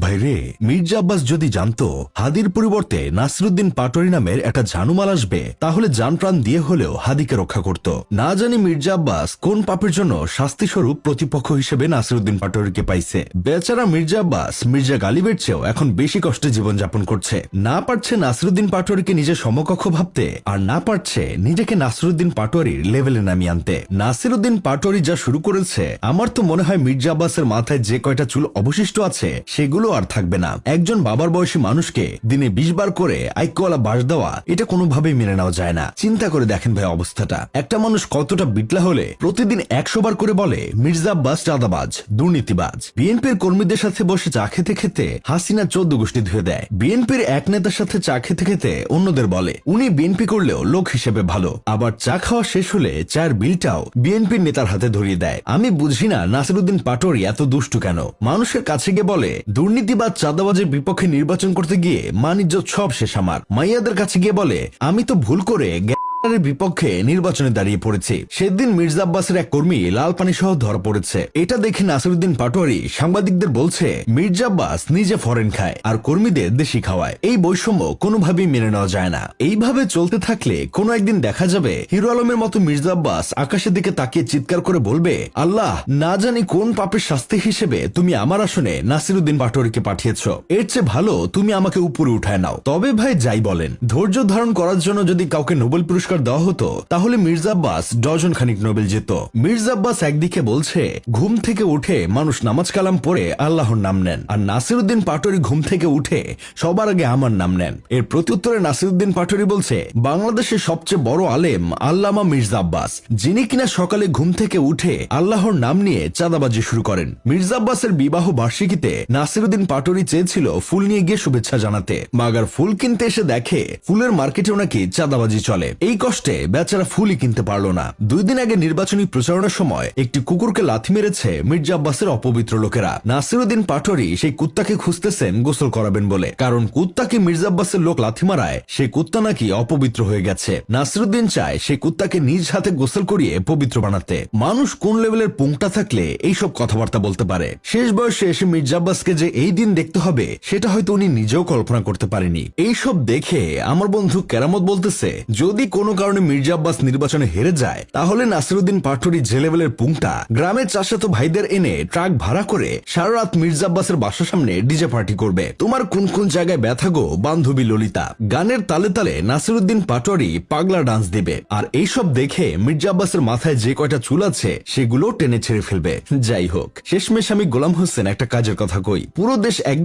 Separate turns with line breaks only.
ভাইরে, মির্জা আব্বাস যদি জানতো হাদির পরিবর্তে নাসিরুদ্দিন পাটোয়ারি নামের একটা জানুমাল আসবে, তাহলে জান প্রাণ দিয়ে হলেও হাদিকে রক্ষা করত। না জানি মির্জা আব্বাস কোন পাপের জন্য শাস্তি স্বরূপ প্রতিপক্ষ হিসেবে নাসিরুদ্দিন পাটোয়ারিকে পাইছে। বেচারা মির্জা আব্বাস মির্জা গালিবের চেয়েও এখন বেশি কষ্টে জীবনযাপন করছে। না পারছে নাসিরুদ্দিন পাটোয়ারিকে নিজের সমকক্ষ ভাবতে, আর না পারছে নিজেকে নাসিরুদ্দিন পাটোয়ারির লেভেলে নামিয়ে আনতে। নাসিরুদ্দিন পাটোয়ারি যা শুরু করেছে, আমার তো মনে হয় মির্জা আব্বাসের মাথায় যে কয়টা চুল অবশিষ্ট আছে সেগুলো আর থাকবে না। একজন বাবার বয়সী মানুষকে দিনে 20 বার করে আইকওয়ালা বাস দেওয়া, এটা কোনোভাবেই মেনে নেওয়া যায় না। চিন্তা করে দেখেন ভাই অবস্থাটা। একটা মানুষ কতটা বিটলা হলে প্রতিদিন 100 বার করে বলে মির্জা আব্বাস চাঁদাবাজ, দুর্নীতিবাজ। বিএনপির কর্মীদের সাথে বসে চা খেতে খেতে হাসিনা 14 গোষ্ঠী ধুয়ে দেয়। বিএনপির এক নেতার সাথে চা খেতে খেতে অন্যদের বলে উনি বিএনপি করলেও লোক হিসেবে ভালো। আবার চা খাওয়া শেষ হলে চায়ের বিলটাও বিএনপির নেতার হাতে ধরিয়ে দেয়। আমি বুঝি না নাসিরুদ্দিন পাটোয়ারি এত দুষ্টু কেন। মানুষের কাছে গিয়ে বলে দুর্নীতিবাদ চাঁদাবাজের বিপক্ষে নির্বাচন করতে গিয়ে মানিজ্জত সব শেষ আমার। মাইয়াদের কাছে গিয়ে বলে আমি তো ভুল করে বিপক্ষে নির্বাচনে দাঁড়িয়ে পড়েছি। সেদিন মির্জা আব্বাসের এক কর্মী লাল পানি সহ ধরা পড়েছে। এটা দেখে নাসিরুদ্দিন পাটোয়ারি সাংবাদিকদের বলছে মির্জা আব্বাস নিজে ফরেন খায় আর কর্মীদের দেশি খাওয়ায়। এই বৈষম্য কোনোভাবেই মেনে নেওয়া যায় না। এইভাবে চলতে থাকলে কোনো একদিন দেখা যাবে হিরো আলমের মতো মির্জা আব্বাস আকাশের দিকে তাকিয়ে চিৎকার করে বলবে, আল্লাহ, না জানি কোন পাপের শাস্তি হিসেবে তুমি আমার আসনে নাসিরুদ্দিন পাটোয়ারিকে পাঠিয়েছ। এর চেয়ে ভালো তুমি আমাকে উপরে উঠায় নাও। তবে ভাই যাই বলেন, ধৈর্য ধারণ করার জন্য যদি কাউকে নোবেল পুরস্কার দেওয়া হতো, তাহলে মির্জা আব্বাস ডজন খানিক নোবেল যেত। মির্জা আব্বাস একদিকে বলছে ঘুম থেকে উঠে মানুষ নামাজ কালাম পড়ে আল্লাহর নাম নেন, আর নাসিরুদ্দিন পাটোয়ারি ঘুম থেকে উঠে সবার আগে আমার নাম নেন। এর প্রত্যুত্তরে নাসিরুদ্দিন পাটোয়ারি বলছে বাংলাদেশের সবচেয়ে বড় আলেম আল্লামা মির্জা আব্বাস, যিনি কিনা সকালে ঘুম থেকে উঠে আল্লাহর নাম নিয়ে চাঁদাবাজি শুরু করেন। মির্জা আব্বাসের বিবাহ বার্ষিকীতে নাসিরুদ্দিন পাটোয়ারি চেয়েছিল ফুল নিয়ে গিয়ে শুভেচ্ছা জানাতে, মাগার ফুল কিনতে এসে দেখে ফুলের মার্কেটেও নাকি চাঁদাবাজি চলে। এই কষ্টে বেচারা ফুলই কিনতে পারলো না। 2 দিন আগে নির্বাচনী প্রচারণার সময় একটি কুকুরকে লাথি মেরেছে মির্জা আব্বাসের অপবিত্র লোকেরা। নাসিরুদ্দিন পাটোয়ারি সেই কুত্তাকে খুঁজতেছেন গোসল করাবেন বলে, কারণ কুত্তাকে মির্জা আব্বাসের লোক লাথি মারায় সেই কুত্তা নাকি অপবিত্র হয়ে গেছে। নাসিরুদ্দিন চায় সেই কুত্তাকে নিজ হাতে গোসল করিয়ে পবিত্র বানাতে। মানুষ কোন লেভেলের পুংটা থাকলে এইসব কথাবার্তা বলতে পারে। শেষ বয়সে এসে মির্জা আব্বাসকে যে এই দিন দেখতে হবে সেটা হয়তো উনি নিজেও কল্পনা করতে পারেনি। এইসব দেখে আমার বন্ধু কেরামত বলতেছে, যদি কোনো কারণে মির্জা আব্বাস নির্বাচনে হেরে যায়, তাহলে নাসিরুদ্দিন পাটোয়ারি যে লেভেলের পুংটা গ্রামের চাচাতো ভাইদের এনে ট্রাক ভাড়া করে সারা রাত মির্জা আব্বাসের বাসার সামনে ডিজে পার্টি করবে। তোমার কোন কোন জায়গায় ব্যথা গো বান্ধবী ললিতা। গানের তালে তালে নাসিরুদ্দিন পাটোয়ারি পাগলা ডান্স দিবে। আর এইসব দেখে মির্জা আব্বাসের মাথায় যে কয়টা চুল আছে সেগুলো টেনে ছেড়ে ফেলবে। যাই হোক, শেষমেশ আমি গোলাম হোসেন একটা কাজের কথা কই, পুরো দেশ এক